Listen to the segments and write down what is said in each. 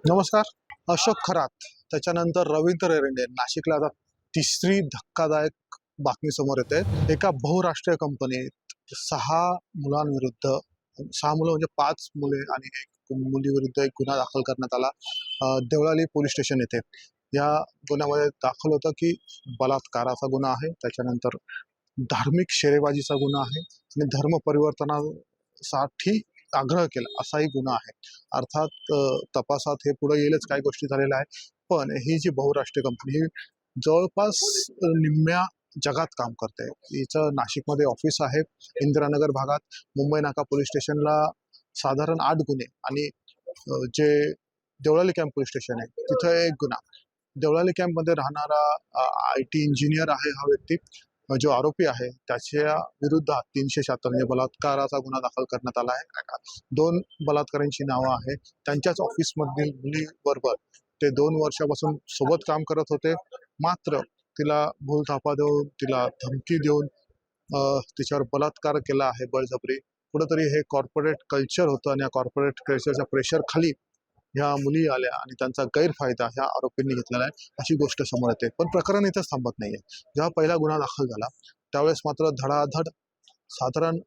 नमस्कार. अशोक खरात, त्याच्यानंतर रवींद्र एरंडे. नाशिकला आता तिसरी धक्कादायक बातमी समोर येते. एका बहुराष्ट्रीय कंपनीत 6 मुलांविरुद्ध 6 मुलं म्हणजे 5 मुले आणि 1 मुलीविरुद्ध एक गुन्हा दाखल करण्यात आला. देवळाली पोलीस स्टेशन येथे. या गुन्ह्यामध्ये दाखल होतं की बलात्काराचा गुन्हा आहे. त्याच्यानंतर धार्मिक शेरेबाजीचा गुन्हा आहे आणि धर्म परिवर्तनासाठी आग्रह केला असाही गुन्हा आहे. अर्थात तपासात हे पुढे येईलच काय गोष्टी झालेल्या आहेत. पण ही जी बहुराष्ट्रीय कंपनी ही जवळपास निम्म्या जगात काम करते. हिचं नाशिकमध्ये ऑफिस आहे. इंदिरानगर भागात मुंबई नाका पोलीस स्टेशनला साधारण 8 गुन्हे आणि जे देवळाली कॅम्प पोलीस स्टेशन आहे तिथं 1 गुन्हा. देवळाली कॅम्पमध्ये राहणारा IT इंजिनियर आहे हा व्यक्ती. जो आरोपी आहे त्याच्या विरुद्ध 376 म्हणजे बलात्काराचा गुन्हा दाखल करण्यात आला आहे. 2 बलात्कारांची नावं आहेत. त्यांच्याच ऑफिसमधील मुलीबरोबर ते 2 वर्षापासून सोबत काम करत होते. मात्र तिला भूलथापा देऊन, तिला धमकी देऊन तिच्यावर बलात्कार केला आहे, बळजबरी. कुठेतरी हे कॉर्पोरेट कल्चर होतं आणि या कॉर्पोरेट कल्चरच्या प्रेशरखाली ह्या मुली आल्या आणि त्यांचा गैरफायदा ह्या आरोपींनी घेतलेला आहे, अशी गोष्ट समोर येते. पण प्रकरण इथंच थांबत नाहीये. जेव्हा पहिला गुन्हा दाखल झाला त्यावेळेस मात्र धडाधड साधारण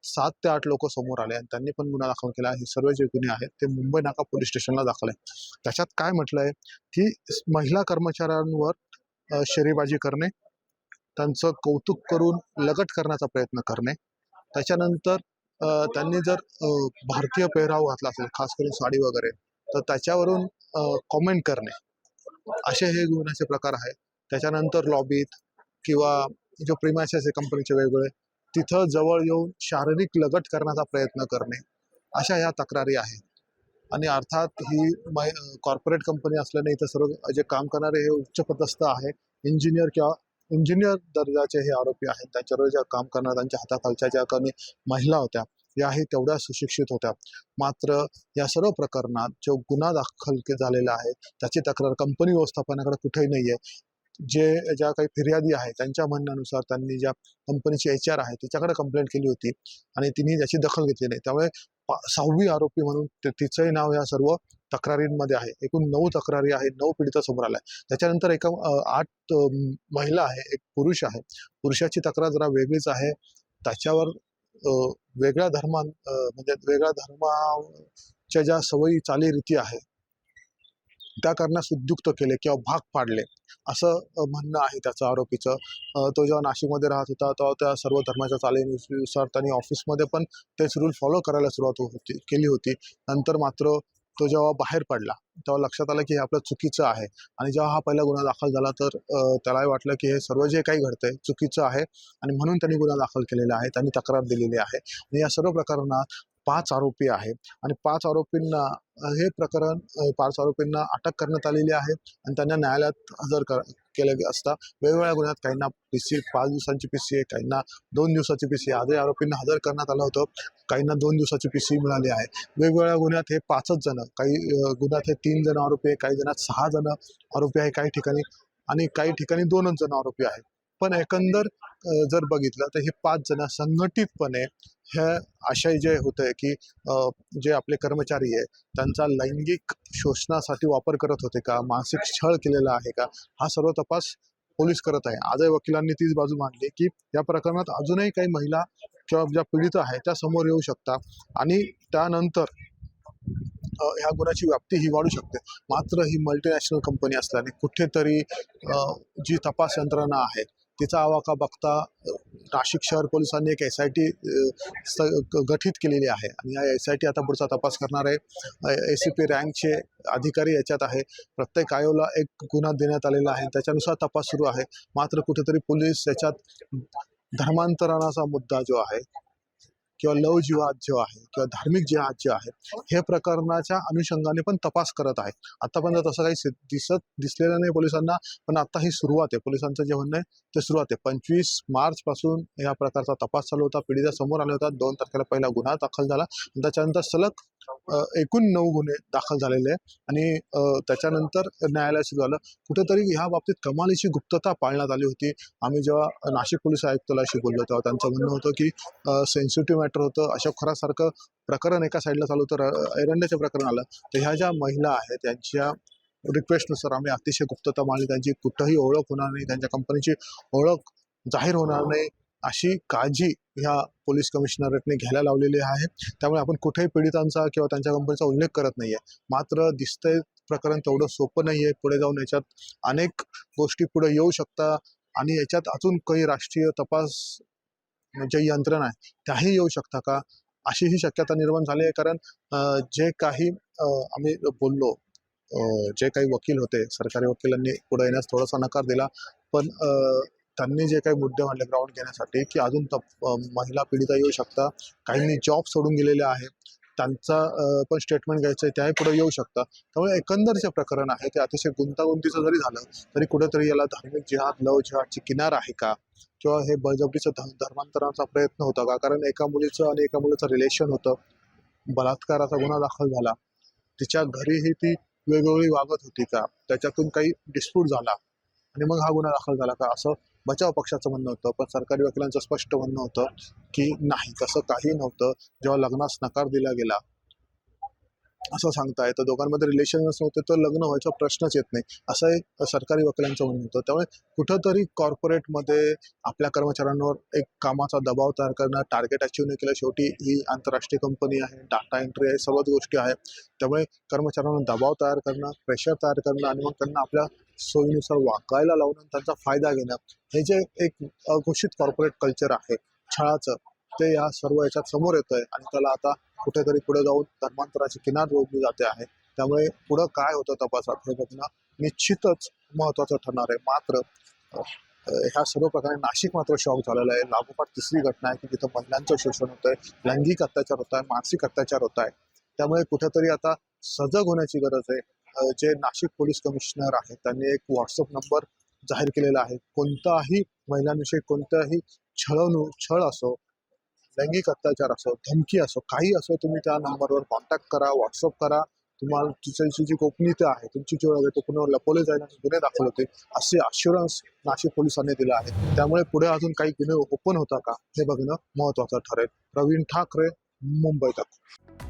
7 ते 8 लोक समोर आले आणि त्यांनी पण गुन्हा दाखल केला. हे सर्व जे गुन्हे आहेत ते मुंबई नाका पोलीस स्टेशनला दाखल आहे. त्याच्यात काय म्हटलंय की महिला कर्मचाऱ्यांवर शेरेबाजी करणे, त्यांचं कौतुक करून लगट करण्याचा प्रयत्न करणे, त्याच्यानंतर त्यांनी जर भारतीय पेहराव घातला असेल, खास करून साडी वगैरे, तर त्याच्यावरून कॉमेंट करणे, असे हे गुन्ह्याचे प्रकार आहेत. त्याच्यानंतर लॉबीत किंवा जो प्रिमायसेस आहे कंपनीचे वेगवेगळे, तिथं जवळ येऊन शारीरिक लगट करण्याचा प्रयत्न करणे, अशा ह्या तक्रारी आहेत. आणि अर्थात ही कॉर्पोरेट कंपनी असल्याने इथं सर्व जे काम करणारे हे उच्चपदस्थ आहे. इंजिनियर दर्जाचे हे आरोपी आहेत. त्यांच्यावर ज्या काम करणाऱ्या त्यांच्या हाताखालच्या ज्या काही महिला होत्या याही तेवढ्या सुशिक्षित होत्या. मात्र या सर्व प्रकरणात जो गुन्हा दाखल झालेला आहे त्याची तक्रार कंपनी व्यवस्थापनाकडे कुठेही नाहीये. ज्या काही फिर्यादी आहे त्यांच्या म्हणण्यानुसार त्यांनी ज्या कंपनीची HR आहे तिच्याकडे कंप्लेंट केली होती आणि तिने त्याची दखल घेतली नाही. त्यामुळे 6वी आरोपी म्हणून तिचंही नाव या सर्व तक्रारींमध्ये आहे. एकूण 9 तक्रारी आहेत, 9 पीडिता समोर आल्या. त्याच्यानंतर 8 महिला आहे, 1 पुरुष आहे. पुरुषाची तक्रार जरा वेगळीच आहे. त्याच्यावर वेगळ्या म्हणजे वेगळ्या धर्माच्या ज्या सवयी चालीरीती आहे त्या करण्यास उद्युक्त केले किंवा भाग पाडले, असं म्हणणं आहे त्याचं आरोपीचं. तो जेव्हा नाशिकमध्ये राहत होता तेव्हा त्या सर्व धर्माच्या चालीनुसार त्यांनी ऑफिसमध्ये पण तेच रूल फॉलो करायला सुरुवात केली होती. नंतर मात्र तो जेव्हा बाहेर पडला तेव्हा लक्षात आलं की हे आपलं चुकीचं आहे आणि जेव्हा हा पहिला गुन्हा दाखल झाला तर त्यालाही वाटलं की हे सर्व जे काही घडतंय चुकीचं आहे आणि म्हणून त्यांनी गुन्हा दाखल केलेला आहे. त्यांनी तक्रार दिलेली आहे आणि या सर्व प्रकरणात 5 आरोपी आहेत आणि 5 आरोपींना हे प्रकरण 5 आरोपींना अटक करण्यात आलेली आहे आणि त्यांना न्यायालयात हजर केले असता वेगवेगळ्या गुन्ह्यात काहींना PC 5 दिवसांची PC आहे, काहींना 2 दिवसाची PC आहे. आजही आरोपींना हजर करण्यात आलं होतं. काहींना 2 दिवसाची PC मिळाली आहे. वेगवेगळ्या गुन्ह्यात हे 5च जण, काही गुन्ह्यात हे 3 जण आरोपी आहे, काही जणात 6 जण आरोपी आहे काही ठिकाणी आणि काही ठिकाणी 2च जण आरोपी आहेत. पण एकंदर जर बघितलं तर हे 5 जण संघटितपणे हे आशय जे होते की जे आपले कर्मचारी आहे त्यांचा लैंगिक शोषणासाठी वापर करत होते का, मानसिक छळ केलेला आहे का, हा सर्व तपास पोलीस करत आहे. आजही वकिलांनी तीच बाजू मांडली की या प्रकरणात अजूनही काही महिला किंवा ज्या पीडित आहेत त्या समोर येऊ शकतात आणि त्यानंतर ह्या गुन्ह्याची व्याप्ती ही वाढू शकते. मात्र ही मल्टीनॅशनल कंपनी असल्याने कुठेतरी जी तपास यंत्रणा आहे तिचा आवाका बघता नाशिक शहर पोलिसांनी एक SIT गठीत केलेली आहे आणि या SIT आता पुढचा तपास करणार आहे. ACP रँकचे अधिकारी याच्यात आहे. प्रत्येक आयोला एक गुन्हा देण्यात आलेला आहे, त्याच्यानुसार तपास सुरू आहे. मात्र कुठेतरी पोलीस याच्यात धर्मांतरणाचा मुद्दा जो आहे किंवा लव जिहाद जो आहे किंवा धार्मिक जिहाद जे आहे हे प्रकरणाच्या अनुषंगाने पण तपास करत आहे. आतापर्यंत तसं काही दिसलेलं नाही पोलिसांना, पण आता ही सुरुवात आहे. पोलिसांचं जे म्हणणं आहे ते सुरुवात आहे. 25 मार्च पासून या प्रकारचा तपास चालू होता. पीडिता समोर आल्या होत्या. 2 तारखेला पहिला गुन्हा दाखल झाला. त्याच्यानंतर सलग एकूण 9 गुन्हे दाखल झालेले आहे आणि त्याच्यानंतर न्यायालयाचं झालं. कुठेतरी ह्या बाबतीत कमालीची गुप्तता पाळण्यात आली होती. आम्ही जेव्हा नाशिक पोलीस आयुक्तालयाशी बोललो तेव्हा त्यांचं म्हणणं होतं की सेन्सिटिव्ह मॅटर होतं. अशोक खरासारखं प्रकरण एका साईडला चालू होतं, एरंड्याचं प्रकरण आलं. तर ह्या ज्या महिला आहेत त्यांच्या रिक्वेस्टनुसार आम्ही अतिशय गुप्तता मानली. त्यांची कुठंही ओळख होणार नाही, त्यांच्या कंपनीची ओळख जाहीर होणार नाही अशी काळजी ह्या पोलीस कमिशनरेटने घ्यायला लावलेली आहे. त्यामुळे आपण कुठेही पीडितांचा किंवा त्यांच्या कंपनीचा उल्लेख करत नाहीये. मात्र दिसतंय प्रकरण तेवढं सोपं नाहीये. पुढे जाऊन याच्यात अनेक गोष्टी पुढे येऊ शकतात आणि याच्यात अजून काही राष्ट्रीय तपास ज्या यंत्रणा आहे त्याही येऊ शकता का, अशी ही शक्यता निर्माण झाली आहे. कारण जे काही आम्ही बोललो, जे काही वकील होते, सरकारी वकिलांनी पुढे येण्यास थोडासा नकार दिला. पण त्यांनी जे काही मुद्दे मांडले ग्राउंड घेण्यासाठी की अजून महिला पीडिता येऊ शकता, काहींनी जॉब सोडून गेलेले आहे, त्यांचा पण स्टेटमेंट घ्यायचं आहे, त्याही पुढे येऊ शकता. त्यामुळे एकंदर जे प्रकरण आहे ते अतिशय गुंतागुंतीचं जरी झालं तरी कुठेतरी याला धार्मिक जिहाद, लव जिहादची किनार आहे का, किंवा हे बळजबरीचं धर्मांतराचा प्रयत्न होता का? कारण एका मुलीचं आणि एका मुलीचं रिलेशन होतं, बलात्काराचा गुन्हा दाखल झाला, तिच्या घरीही ती वेगवेगळी वागत होती का, त्याच्यातून काही डिस्प्यूट झाला आणि मग हा गुन्हा दाखल झाला का, असं बचाव पक्षाचं म्हणणं होतं. पण सरकारी वकिलांचं स्पष्ट म्हणणं होतं की नाही, तसं काही नव्हतं. जेव्हा लग्नास नकार दिला गेला असं सांगता येतं, दोघांमध्ये रिलेशनच नव्हते तर लग्न व्हायचा प्रश्नच येत नाही, असं एक सरकारी वकिलांचं म्हणणं होतं. त्यामुळे कुठंतरी कॉर्पोरेटमध्ये आपल्या कर्मचाऱ्यांवर एक कामाचा दबाव तयार करणं, टार्गेट अचीव्ह नाही केलं, शेवटी ही आंतरराष्ट्रीय कंपनी आहे, डाटा एंट्री आहे, सर्वच गोष्टी आहेत. त्यामुळे कर्मचाऱ्यांवर दबाव तयार करणं, प्रेशर तयार करणं आणि मग त्यांना आपल्या सोयीनुसार वागायला लावणं, त्यांचा फायदा घेणं, हे जे एक अघोषित कॉर्पोरेट कल्चर आहे छळाचं, ते या सर्व याच्यात समोर येतंय आणि त्याला आता कुठेतरी पुढे जाऊन धर्मांतराची किनार जोडली जाते आहे. त्यामुळे पुढं काय होतं तपासात हे बघणं निश्चितच महत्त्वाचं ठरणार आहे. मात्र ह्या सर्व प्रकारे नाशिक मात्र शॉक झालेलं आहे. लागोपाठ तिसरी घटना आहे की जिथं महिलांचं शोषण होत आहे, लैंगिक अत्याचार होत आहे, मानसिक अत्याचार होत आहे. त्यामुळे कुठेतरी आता सजग होण्याची गरज आहे. जे नाशिक पोलीस कमिशनर आहेत त्यांनी एक व्हॉट्सअप नंबर जाहीर केलेला आहे. कोणताही महिलांविषयी कोणताही छळ असो, लैंगिक अत्याचार असो, धमकी असो, काही असो, तुम्ही त्या नंबरवर कॉन्टॅक्ट करा, व्हॉट्सअप करा. तुम्हाला तुमची जी गोपनीयता आहे, तुमची जी ओळख आहे, तो कुणावर लपवले जाईल आणि गुन्हे दाखल होते, असे अश्युरन्स नाशिक पोलिसांनी दिलं आहे. त्यामुळे पुढे अजून काही गुन्हे ओपन होता का हे बघणं महत्त्वाचं ठरेल. प्रवीण ठाकरे, मुंबई तक.